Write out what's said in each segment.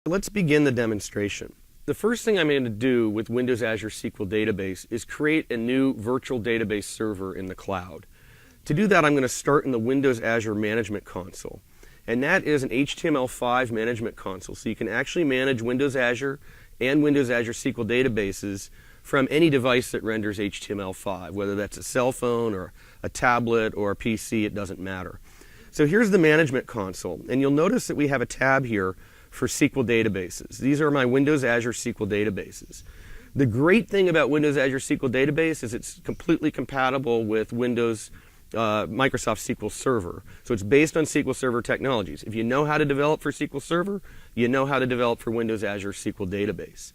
Let's begin the demonstration. The first thing I'm going to do with Windows Azure SQL Database is create a new virtual database server in the cloud. To do that, I'm going to start in the Windows Azure Management Console. And that is an HTML5 management console. So you can actually manage Windows Azure and Windows Azure SQL databases from any device that renders HTML5, whether that's a cell phone or a tablet or a PC, it doesn't matter. So here's the management console. And you'll notice that we have a tab here for SQL databases. These are my Windows Azure SQL databases. The great thing about Windows Azure SQL Database is it's completely compatible with Windows Microsoft SQL Server. So it's based on SQL Server technologies. If you know how to develop for SQL Server, you know how to develop for Windows Azure SQL Database.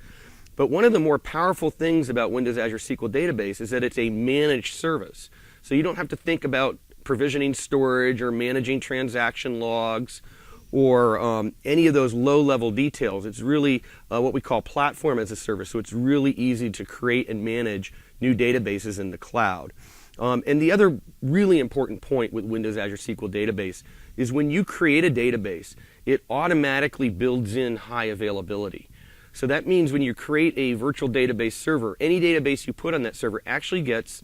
But one of the more powerful things about Windows Azure SQL Database is that it's a managed service. So you don't have to think about provisioning storage or managing transaction logs or any of those low-level details. It's really what we call platform as a service, so it's really easy to create and manage new databases in the cloud. And the other really important point with Windows Azure SQL Database is when you create a database, it automatically builds in high availability. So that means when you create a virtual database server, any database you put on that server actually gets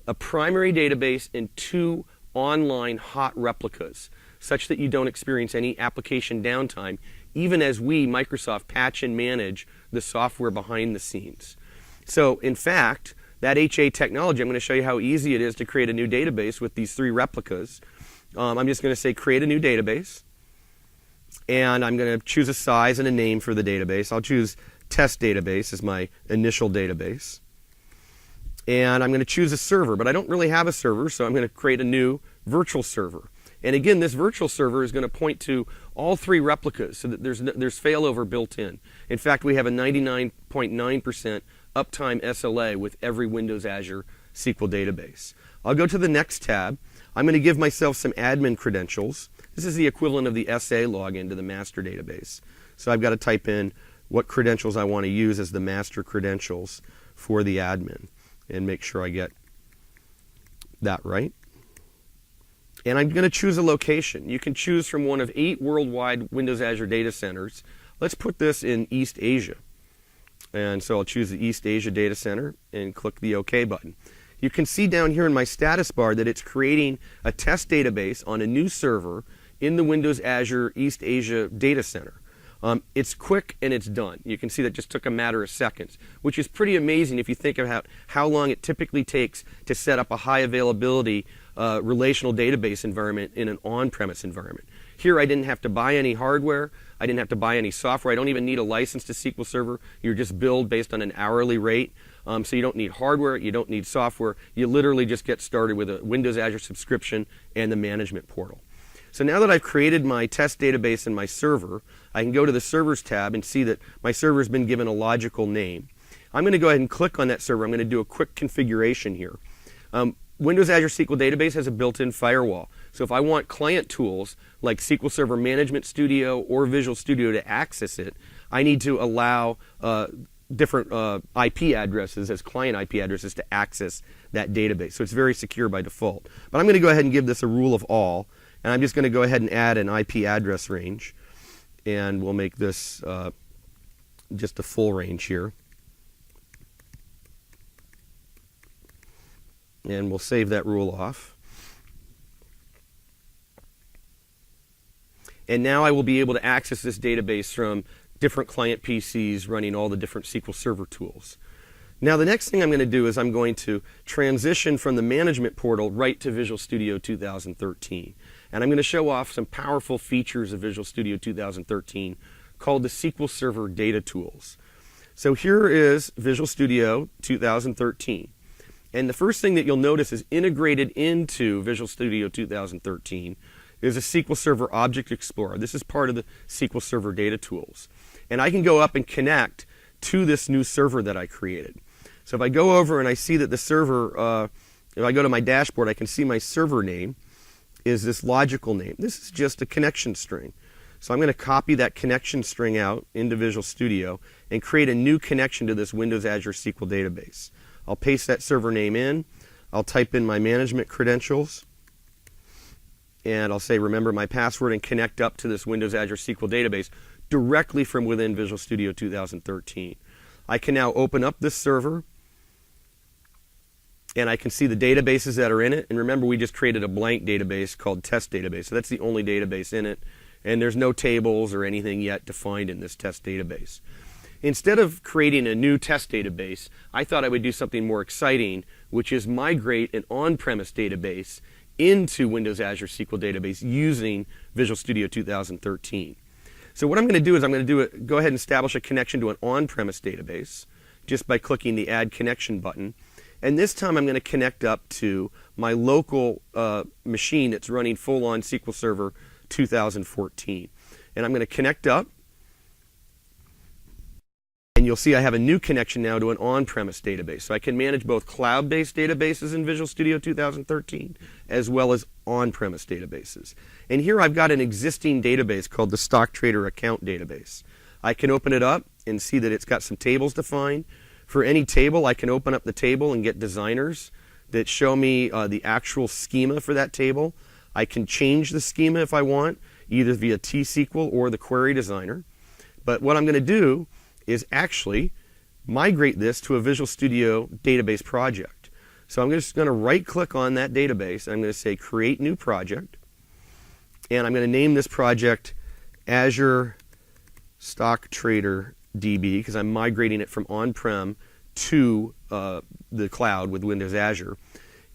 a primary database and two online hot replicas, such that you don't experience any application downtime, even as we, Microsoft, patch and manage the software behind the scenes. So, in fact, that HA technology, I'm going to show you how easy it is to create a new database with these three replicas. I'm just going to say create a new database, and I'm going to choose a size and a name for the database. I'll choose test database as my initial database. And I'm going to choose a server, but I don't really have a server, so I'm going to create a new virtual server. And again, this virtual server is going to point to all three replicas so that there's failover built in. In fact, we have a 99.9% uptime SLA with every Windows Azure SQL database. I'll go to the next tab. I'm going to give myself some admin credentials. This is the equivalent of the SA login to the master database. So I've got to type in what credentials I want to use as the master credentials for the admin and make sure I get that right. And I'm going to choose a location. You can choose from one of 8 worldwide Windows Azure data centers. Let's put this in East Asia. And so I'll choose the East Asia data center and click the OK button. You can see down here in my status bar that it's creating a test database on a new server in the Windows Azure East Asia data center. It's quick and it's done. You can see that just took a matter of seconds, which is pretty amazing if you think about how long it typically takes to set up a high availability relational database environment in an on-premise environment. Here I didn't have to buy any hardware. I didn't have to buy any software. I don't even need a license to SQL Server. You're just billed based on an hourly rate. So you don't need hardware. You don't need software. You literally just get started with a Windows Azure subscription and the management portal. So now that I've created my test database and my server, I can go to the Servers tab and see that my server's been given a logical name. I'm going to go ahead and click on that server. I'm going to do a quick configuration here. Windows Azure SQL Database has a built-in firewall. So if I want client tools like SQL Server Management Studio or Visual Studio to access it, I need to allow different IP addresses as client IP addresses to access that database. So it's very secure by default. But I'm going to go ahead and give this a rule of all. And I'm just going to go ahead and add an IP address range. And we'll make this just a full range here. And we'll save that rule off. And now I will be able to access this database from different client PCs running all the different SQL Server tools. Now the next thing I'm going to do is I'm going to transition from the management portal right to Visual Studio 2013. And I'm going to show off some powerful features of Visual Studio 2013 called the SQL Server Data Tools. So here is Visual Studio 2013. And the first thing that you'll notice is integrated into Visual Studio 2013 is a SQL Server Object Explorer. This is part of the SQL Server Data Tools. And I can go up and connect to this new server that I created. So if I go over and I see that the server, if I go to my dashboard, I can see my server name is this logical name. This is just a connection string. So I'm going to copy that connection string out into Visual Studio and create a new connection to this Windows Azure SQL database. I'll paste that server name in. I'll type in my management credentials. And I'll say, remember my password and connect up to this Windows Azure SQL database. directly from within Visual Studio 2013. I can now open up this server, and I can see the databases that are in it. And remember, we just created a blank database called test database. So that's the only database in it. And there's no tables or anything yet defined in this test database. Instead of creating a new test database, I thought I would do something more exciting, which is migrate an on-premise database into Windows Azure SQL database using Visual Studio 2013. So what I'm going to do is I'm going to go ahead and establish a connection to an on-premise database just by clicking the Add Connection button. And this time I'm going to connect up to my local machine that's running full-on SQL Server 2014. And I'm going to connect up. And you'll see I have a new connection now to an on-premise database. So I can manage both cloud-based databases in Visual Studio 2013 as well as on-premise databases. And here I've got an existing database called the Stock Trader Account Database. I can open it up and see that it's got some tables defined. For any table, I can open up the table and get designers that show me the actual schema for that table. I can change the schema if I want, either via T-SQL or the Query Designer. But what I'm going to do is actually migrate this to a Visual Studio database project. So I'm just going to right-click on that database. I'm going to say Create New Project. And I'm going to name this project Azure Stock Trader DB because I'm migrating it from on-prem to the cloud with Windows Azure.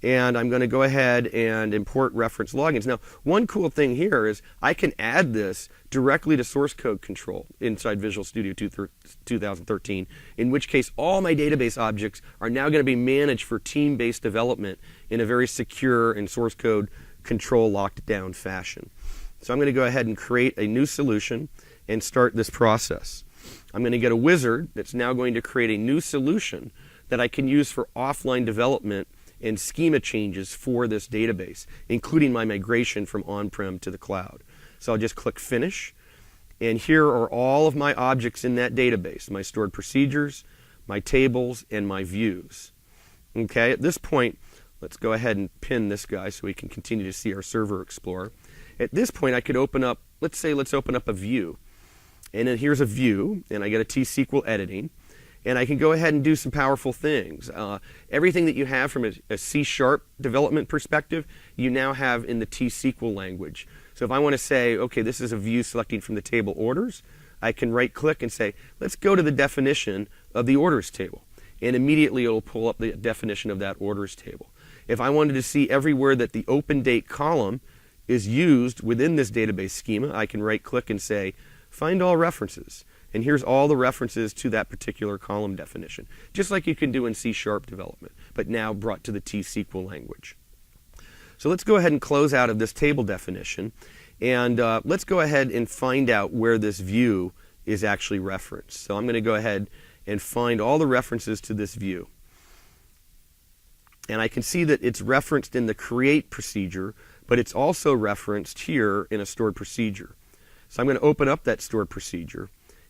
And I'm going to go ahead and import reference logins. Now, one cool thing here is I can add this directly to source code control inside Visual Studio 2013, in which case all my database objects are now going to be managed for team-based development in a very secure and source code control locked down fashion. So I'm going to go ahead and create a new solution and start this process. I'm going to get a wizard that's now going to create a new solution that I can use for offline development and schema changes for this database, including my migration from on-prem to the cloud. So I'll just click Finish, and here are all of my objects in that database, my stored procedures, my tables, and my views. Okay, at this point, let's go ahead and pin this guy so we can continue to see our Server Explorer. At this point, I could open up, let's open up a view. And then here's a view, and I get a T-SQL editing. And I can go ahead and do some powerful things. Everything that you have from a C# development perspective, you now have in the T-SQL language. So if I want to say, okay, this is a view selecting from the table orders, I can right-click and say, let's go to the definition of the orders table. And immediately it'll pull up the definition of that orders table. If I wanted to see everywhere that the open date column is used within this database schema, I can right-click and say, find all references. And here's all the references to that particular column definition, just like you can do in C# development, but now brought to the T-SQL language. So let's go ahead and close out of this table definition, and let's go ahead and find out where this view is actually referenced. So I'm going to go ahead and find all the references to this view. And I can see that it's referenced in the create procedure, but it's also referenced here in a stored procedure. So I'm going to open up that stored procedure.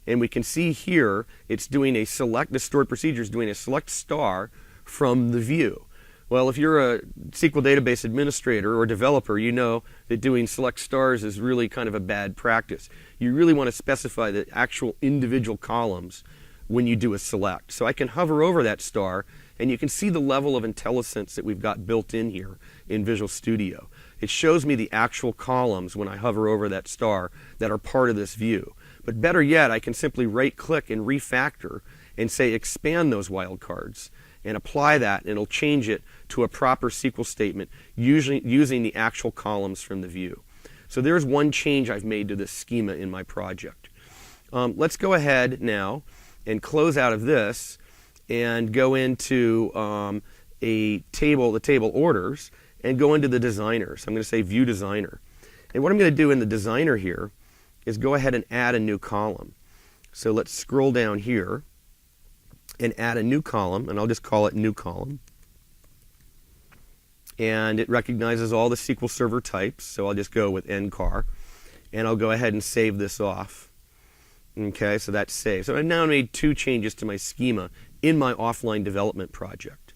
And we can see here it's doing a select, the stored procedure is doing a select star from the view. Well, if you're a SQL database administrator or developer, you know that doing select stars is really kind of a bad practice. You really want to specify the actual individual columns when you do a select. So I can hover over that star, and you can see the level of IntelliSense that we've got built in here in Visual Studio. It shows me the actual columns when I hover over that star that are part of this view. But better yet, I can simply right-click and refactor and say expand those wildcards and apply that, and it'll change it to a proper SQL statement using the actual columns from the view. So there's one change I've made to this schema in my project. Let's go ahead now and close out of this and go into the table orders, and go into the designer. So I'm going to say View Designer. And what I'm going to do in the designer here is go ahead and add a new column. So let's scroll down here and add a new column, and I'll just call it New Column. And it recognizes all the SQL Server types, so I'll just go with NCAR, and I'll go ahead and save this off. Okay, so that's saved. So I've now made two changes to my schema in my offline development project.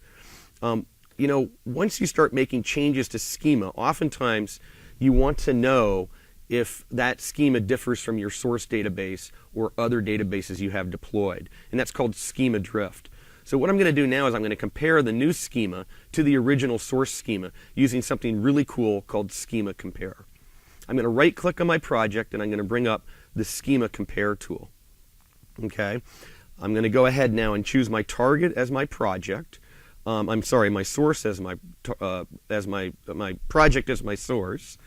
You know, once you start making changes to schema, oftentimes you want to know if that schema differs from your source database or other databases you have deployed. And that's called schema drift. So what I'm going to do now is I'm going to compare the new schema to the original source schema using something really cool called schema compare. I'm going to right click on my project and I'm going to bring up the schema compare tool. Okay, I'm going to go ahead now and choose my target as my project. I'm sorry, my source as my project as my source,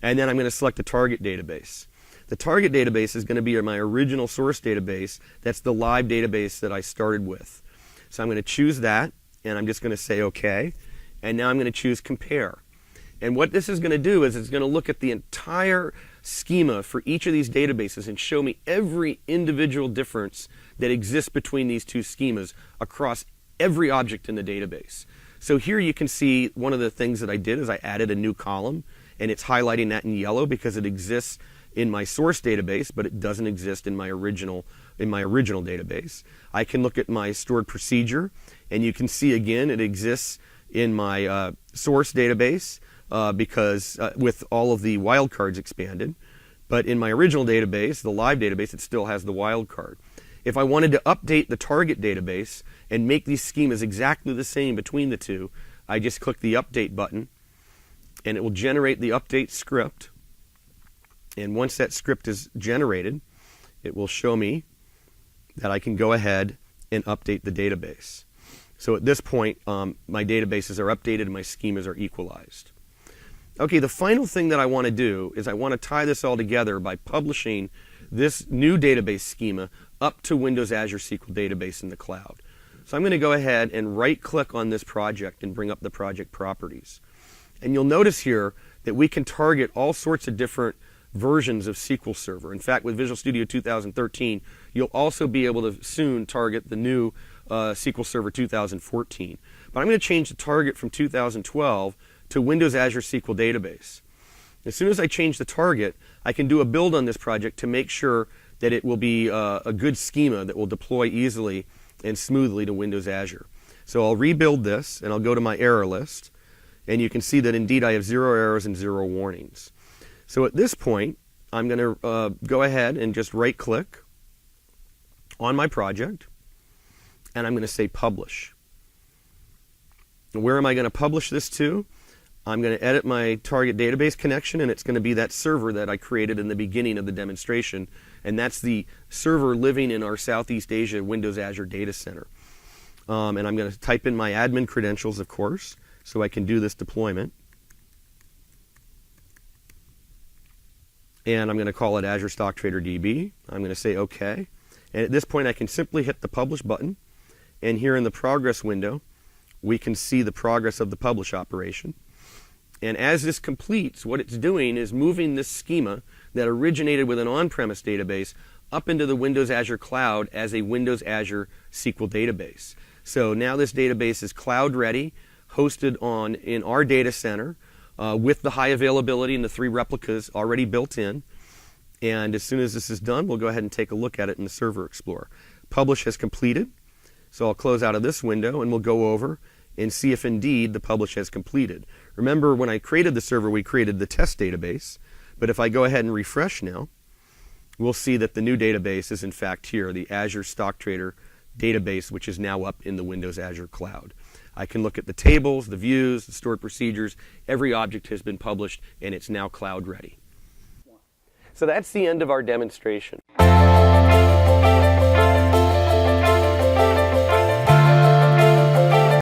and then I'm going to select the target database. The target database is going to be my original source database. That's the live database that I started with. So I'm going to choose that, and I'm just going to say OK. And now I'm going to choose compare. And what this is going to do is it's going to look at the entire schema for each of these databases and show me every individual difference that exists between these two schemas across every object in the database. So here you can see one of the things that I did is I added a new column, and it's highlighting that in yellow because it exists in my source database, but it doesn't exist in my original database. I can look at my stored procedure, and you can see again it exists in my source database because with all of the wildcards expanded. But in my original database, the live database, it still has the wildcard. If I wanted to update the target database and make these schemas exactly the same between the two, I just click the update button, and it will generate the update script. And once that script is generated, it will show me that I can go ahead and update the database. So at this point, my databases are updated and my schemas are equalized. Okay, the final thing that I want to do is I want to tie this all together by publishing this new database schema up to Windows Azure SQL Database in the cloud. So I'm going to go ahead and right-click on this project and bring up the project properties. And you'll notice here that we can target all sorts of different versions of SQL Server. In fact, with Visual Studio 2013, you'll also be able to soon target the new SQL Server 2014. But I'm going to change the target from 2012 to Windows Azure SQL Database. As soon as I change the target, I can do a build on this project to make sure that it will be a good schema that will deploy easily and smoothly to Windows Azure. So I'll rebuild this, and I'll go to my error list, and you can see that indeed I have 0 errors and 0 warnings. So at this point, I'm going to go ahead and just right-click on my project, and I'm going to say Publish. Where am I going to publish this to? I'm going to edit my target database connection, and it's going to be that server that I created in the beginning of the demonstration, and that's the server living in our Southeast Asia Windows Azure data center. And I'm going to type in my admin credentials, of course, so I can do this deployment. And I'm going to call it Azure Stock Trader DB. I'm going to say OK. And at this point, I can simply hit the Publish button. And here in the progress window, we can see the progress of the publish operation. And as this completes, what it's doing is moving this schema that originated with an on-premise database up into the Windows Azure cloud as a Windows Azure SQL database. So now this database is cloud ready, hosted in our data center with the high availability and the 3 replicas already built in. And as soon as this is done, we'll go ahead and take a look at it in the Server Explorer. Publish has completed. So I'll close out of this window and we'll go over and see if indeed the publish has completed. Remember, when I created the server, we created the test database. But if I go ahead and refresh now, we'll see that the new database is in fact here, the Azure Stock Trader database, which is now up in the Windows Azure cloud. I can look at the tables, the views, the stored procedures. Every object has been published, and it's now cloud ready. So that's the end of our demonstration.